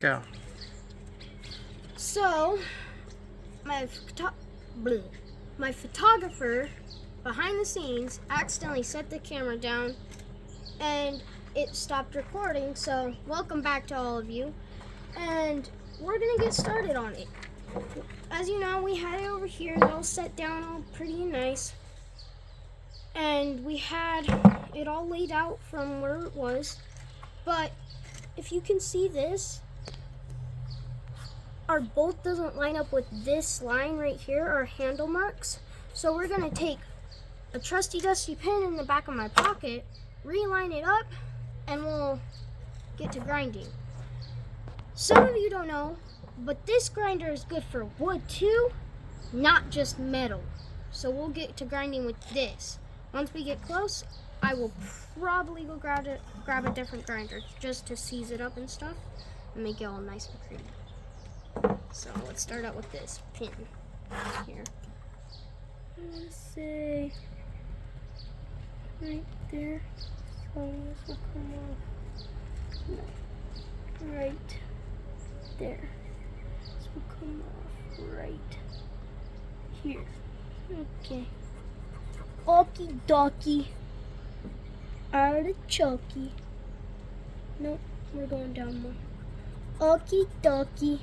Go. So, my photographer behind the scenes accidentally set the camera down and it stopped recording. So, welcome back to all of you. And we're gonna get started on it. As you know, we had it over here, all set down, all pretty and nice. And we had it all laid out from where it was. But if you can see this, our bolt doesn't line up with this line right here, our handle marks. So we're gonna take a trusty dusty pin in the back of my pocket, reline it up, and we'll get to grinding. Some of you don't know, but this grinder is good for wood too, not just metal. So we'll get to grinding with this. Once we get close, I will probably go grab a different grinder just to seize it up and stuff and make it all nice and pretty. So let's start out with this pin here. Let's say right there. So this will come off right there. This will come off right here. Okay. Okie dokie. Artichoke. Nope, we're going down more. Okie dokie.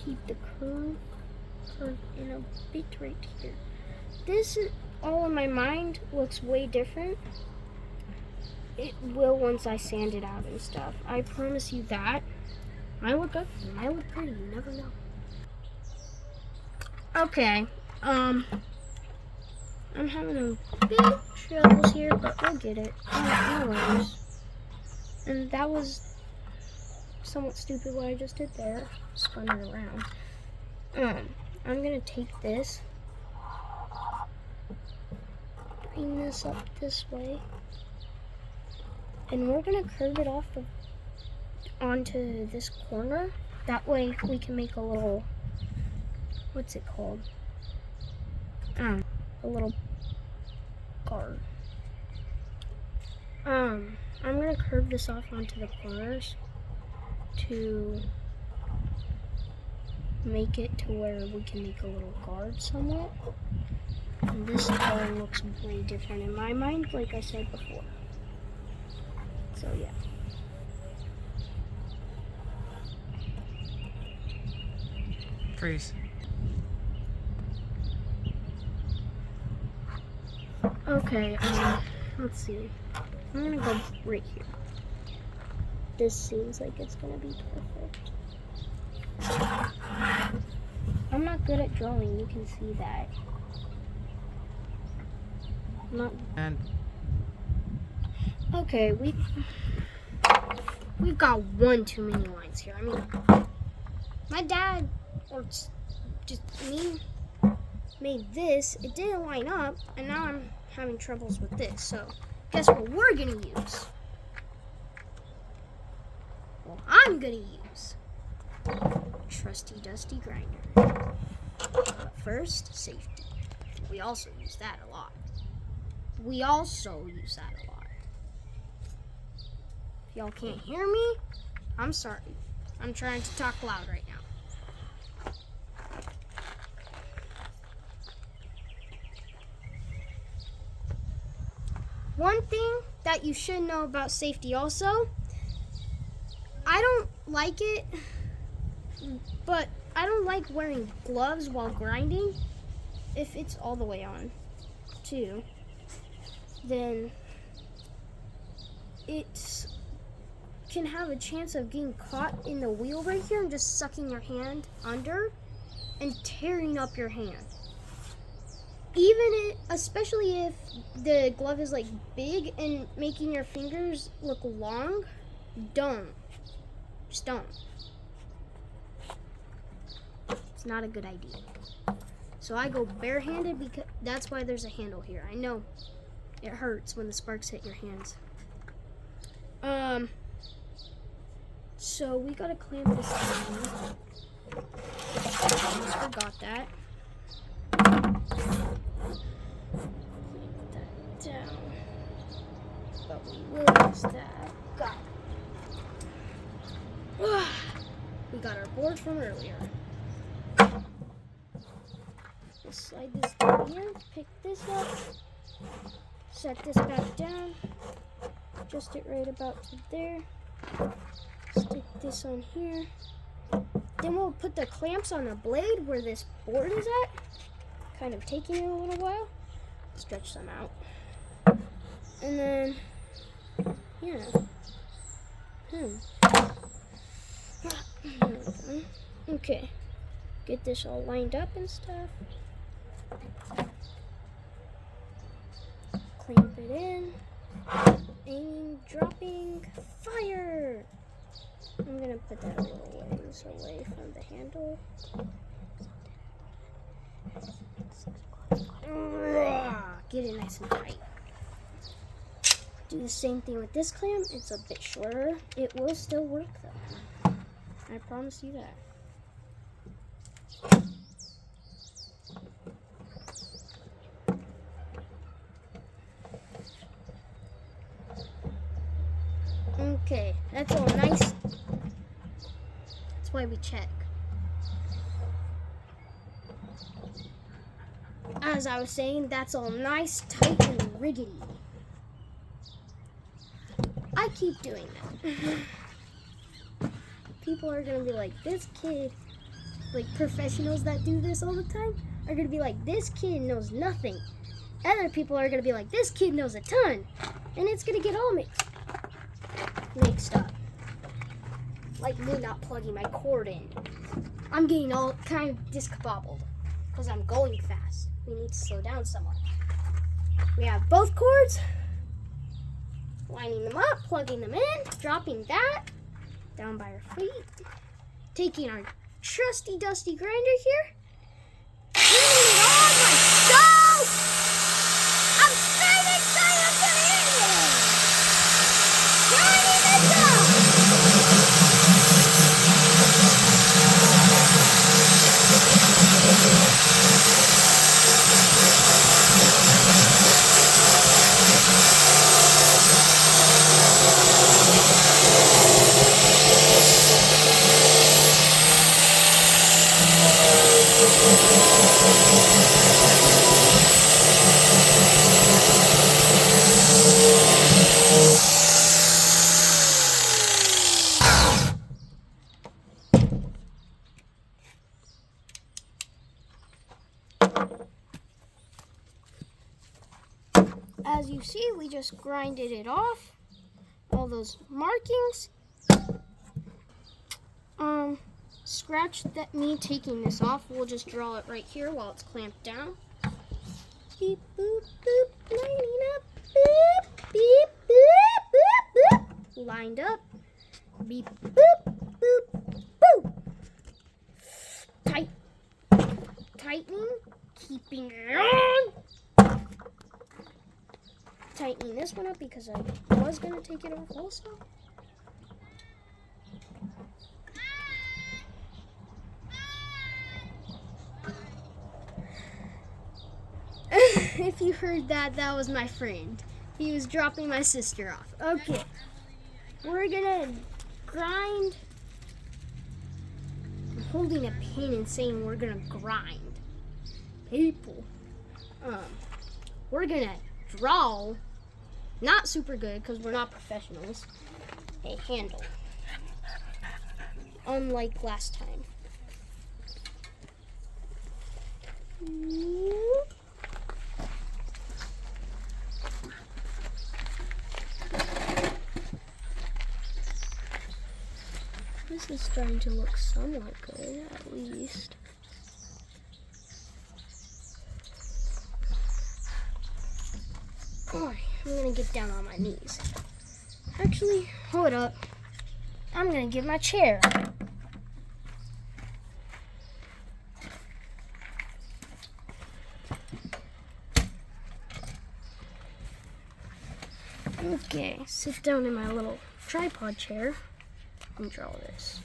Keep the curve in a bit right here. This is all in my mind looks way different. It will once I sand it out and stuff. I promise you that. Might look good, might look pretty, you never know. Okay, I'm having a bit troubles here, but we'll get it. No worries. And that was somewhat stupid what I just did there. Spun it around. I'm gonna take this, bring this up this way, and we're gonna curve it off onto this corner. That way we can make a little, what's it called? A little guard. I'm gonna curve this off onto the corners to make it to where we can make a little guard somewhat. And this guard looks way different in my mind, like I said before. So yeah. Freeze. Okay, let's see. I'm gonna go right here. This seems like it's gonna be perfect. I'm not good at drawing, you can see that. And Okay, we've got one too many lines here. I mean, my dad, or just me, made this. It didn't line up, and now I'm having troubles with this. So, guess what we're gonna use? Well, I'm gonna use trusty dusty grinder. But first, safety. We also use that a lot. If y'all can't hear me, I'm sorry. I'm trying to talk loud right now. One thing that you should know about safety also, I don't like it, but I don't like wearing gloves while grinding. If it's all the way on, too, then it can have a chance of getting caught in the wheel right here and just sucking your hand under and tearing up your hand. Especially if the glove is like big and making your fingers look long, just don't. It's not a good idea. So I go barehanded because that's why there's a handle here. I know it hurts when the sparks hit your hands. So we gotta clamp this down. Almost forgot that. Clamp that down. But we will use that. Got it. We got our board from earlier. We'll slide this down here, pick this up, set this back down, adjust it right about to there, stick this on here. Then we'll put the clamps on the blade where this board is at, kind of taking it a little while, stretch them out. And then, yeah. Okay, get this all lined up and stuff. Clamp it in. Aiming, dropping, fire! I'm gonna put that a little ways away from the handle. Get it nice and tight. Do the same thing with this clamp. It's a bit shorter. It will still work though. I promise you that. Okay, that's all nice. That's why we check. As I was saying, that's all nice, tight, and riggedy. I keep doing that. People are gonna be like, this kid, like professionals that do this all the time, are gonna be like, this kid knows nothing. Other people are gonna be like, this kid knows a ton. And it's gonna get all mixed up. Like me not plugging my cord in. I'm getting all kind of discobbled because I'm going fast. We need to slow down somewhat. We have both cords, lining them up, plugging them in, dropping that down by our feet, taking our trusty dusty grinder here, turning it on like so. I'm very excited for it. Turning this up. As you see, we just grinded it off, all those markings. Scratch that me taking this off. We'll just draw it right here while it's clamped down. Beep, boop, boop, lining up. Beep, beep, boop, boop, boop. Lined up. Beep, boop, boop, boop. Tight. Tightening. Keeping it on. Tightening this one up because I was going to take it off also. If you heard that, that was my friend. He was dropping my sister off. Okay, we're gonna grind. I'm holding a pen and saying we're gonna grind. People. We're gonna draw, not super good because we're not professionals, a handle. Unlike last time. This is starting to look somewhat good, at least. Alright, I'm gonna get down on my knees. Actually, hold up. I'm gonna get my chair. Okay, sit down in my little tripod chair. and draw this.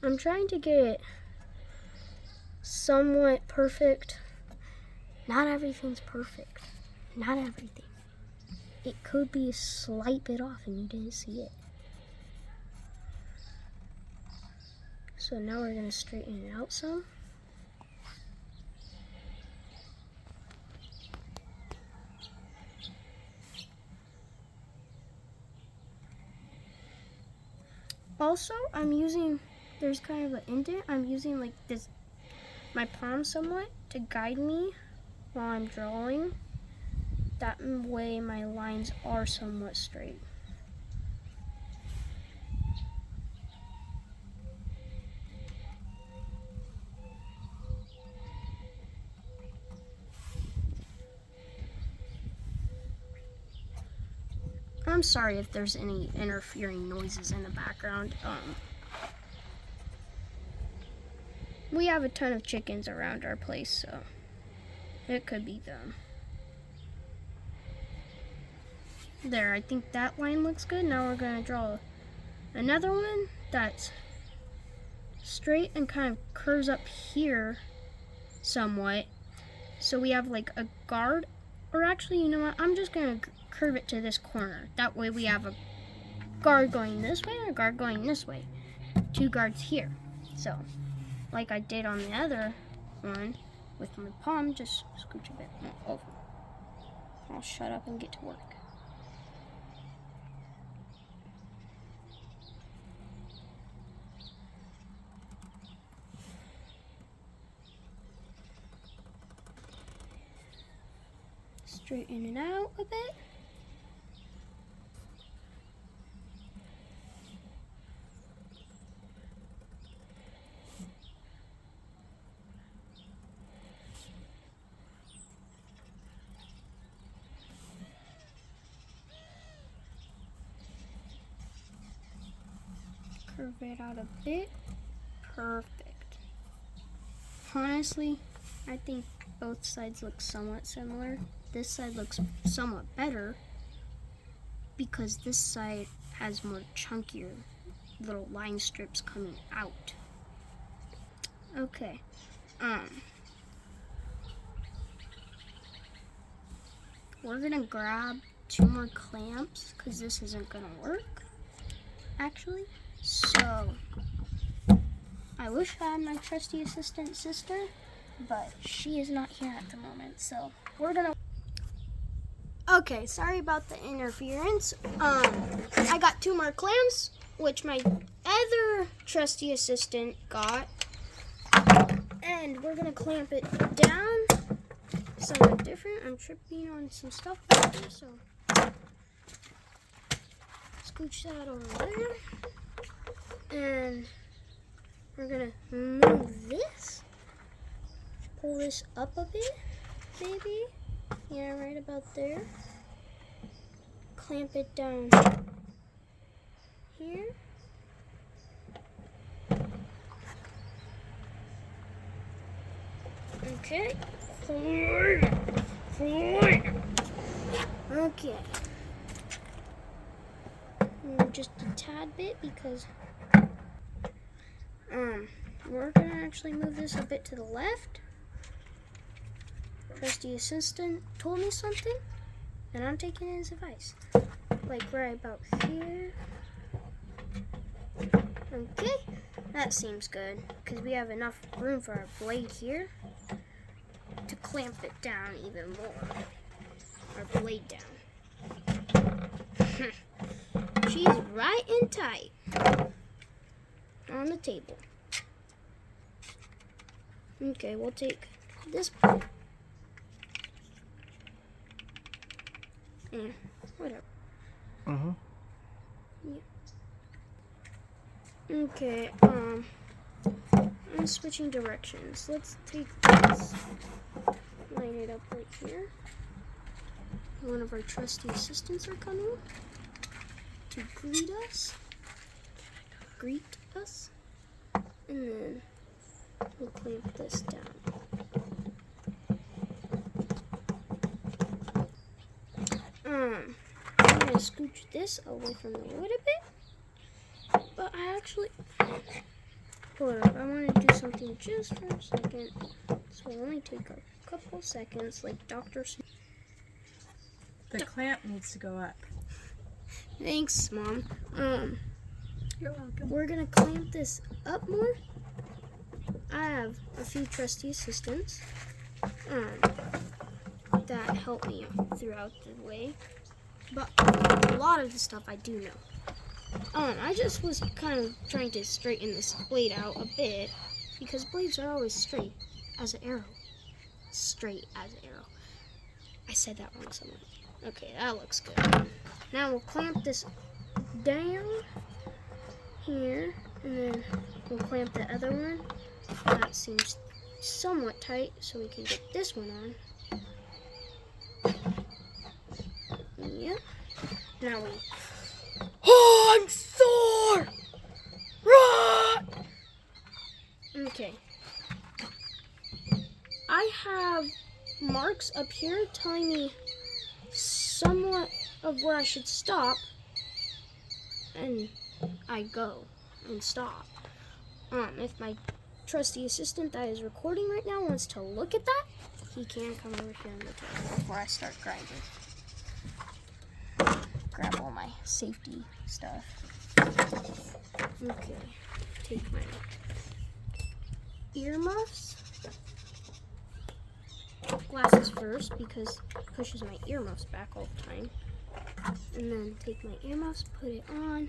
I'm trying to get it somewhat perfect. Not everything's perfect. Not everything. It could be a slight bit off and you didn't see it. So now we're going to straighten it out some. Also, there's kind of an indent. I'm using like this, my palm somewhat to guide me while I'm drawing. That way my lines are somewhat straight. I'm sorry if there's any interfering noises in the background. We have a ton of chickens around our place, so it could be them. There, I think that line looks good. Now we're going to draw another one that's straight and kind of curves up here somewhat. So we have like a guard, or actually, you know what? I'm just going to curve it to this corner. That way we have a guard going this way and a guard going this way. Two guards here. So, like I did on the other one with my palm, just scooch a bit over. I'll shut up and get to work. Straighten it out a bit. Curve it out a bit. Perfect. Honestly, I think both sides look somewhat similar. This side looks somewhat better because this side has more chunkier little line strips coming out. Okay. We're gonna grab 2 more clamps because this isn't gonna work, actually. So, I wish I had my trusty assistant sister, but she is not here at the moment. So, we're gonna... Okay, sorry about the interference. I got 2 more clamps, which my other trusty assistant got. And we're gonna clamp it down. Somewhat different. I'm tripping on some stuff back there, so scooch that over there. And we're gonna move this. Pull this up a bit, maybe. Yeah, right about there. Clamp it down here. Okay. Okay. Just a tad bit because we're gonna actually move this a bit to the left. Trusty assistant told me something, and I'm taking his advice. Like right about here. Okay, that seems good because we have enough room for our blade here to clamp it down even more. Our blade down. She's right and tight on the table. Okay, we'll take this part. And whatever. Yeah. Okay, I'm switching directions. Let's take this, line it up right here. One of our trusty assistants are coming to greet us, and then we'll clamp this down. I'm gonna scooch this away from the wood a bit. actually, hold up, I want to do something just for a second. This will only take a couple seconds, like Dr. Smith. The clamp needs to go up. Thanks, Mom. You're welcome. We're gonna clamp this up more. I have a few trusty assistants that help me throughout the way, but a lot of the stuff I do know. I just was kind of trying to straighten this blade out a bit because blades are always straight as an arrow. Straight as an arrow. I said that wrong somewhere. Okay, that looks good. Now we'll clamp this down here, and then we'll clamp the other one. That seems somewhat tight, so we can get this one on. Yep. Now we... Oh, I'm sore! Run! Okay. I have marks up here telling me somewhat of where I should stop, and I go and stop. If my trusty assistant that is recording right now wants to look at that, he can come over here and look at it before I start grinding. Grab all my safety stuff. Okay, take my earmuffs. Glasses first because it pushes my earmuffs back all the time. And then take my earmuffs, put it on.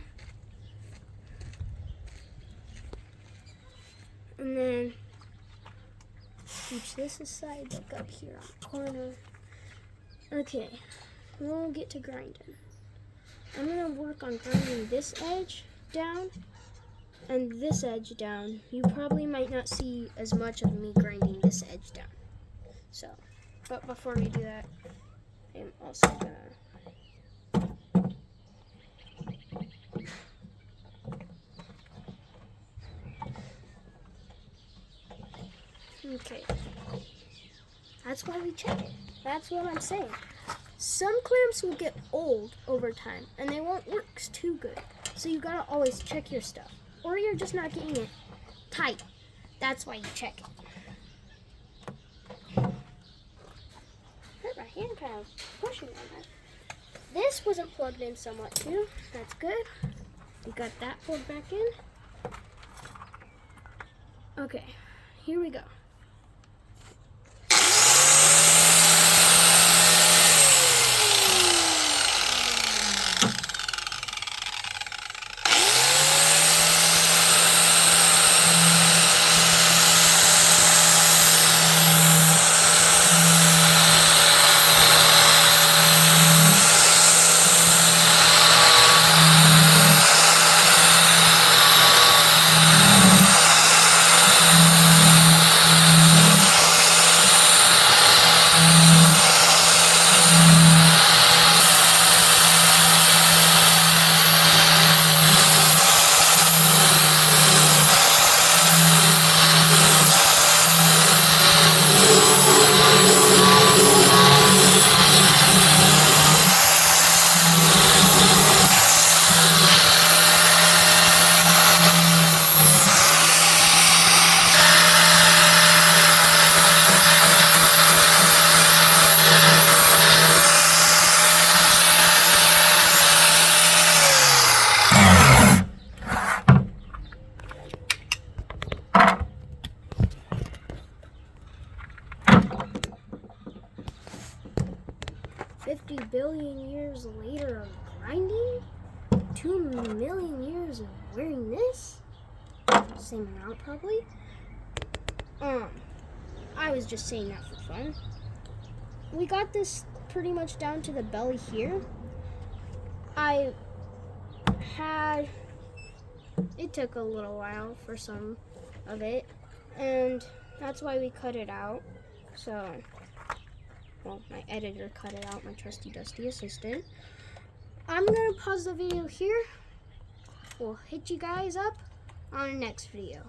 And then reach this aside, like up here on the corner. Okay, we'll get to grinding. I'm gonna work on grinding this edge down and this edge down. You probably might not see as much of me grinding this edge down. So, but before we do that, I'm also gonna okay. That's why we check it. That's what I'm saying. Some clamps will get old over time and they won't work too good. So you gotta always check your stuff. Or you're just not getting it tight. That's why you check it. Hurt my hand kind of pushing on that. This wasn't plugged in somewhat too. That's good. We got that plugged back in. Okay, here we go. $50 billion years later of grinding? 2 million years of wearing this? Same amount probably. I was just saying that for fun. We got this pretty much down to the belly here. It took a little while for some of it, and that's why we cut it out. So, well, my editor cut it out, my trusty dusty assistant. I'm gonna pause the video here. We'll hit you guys up on the next video.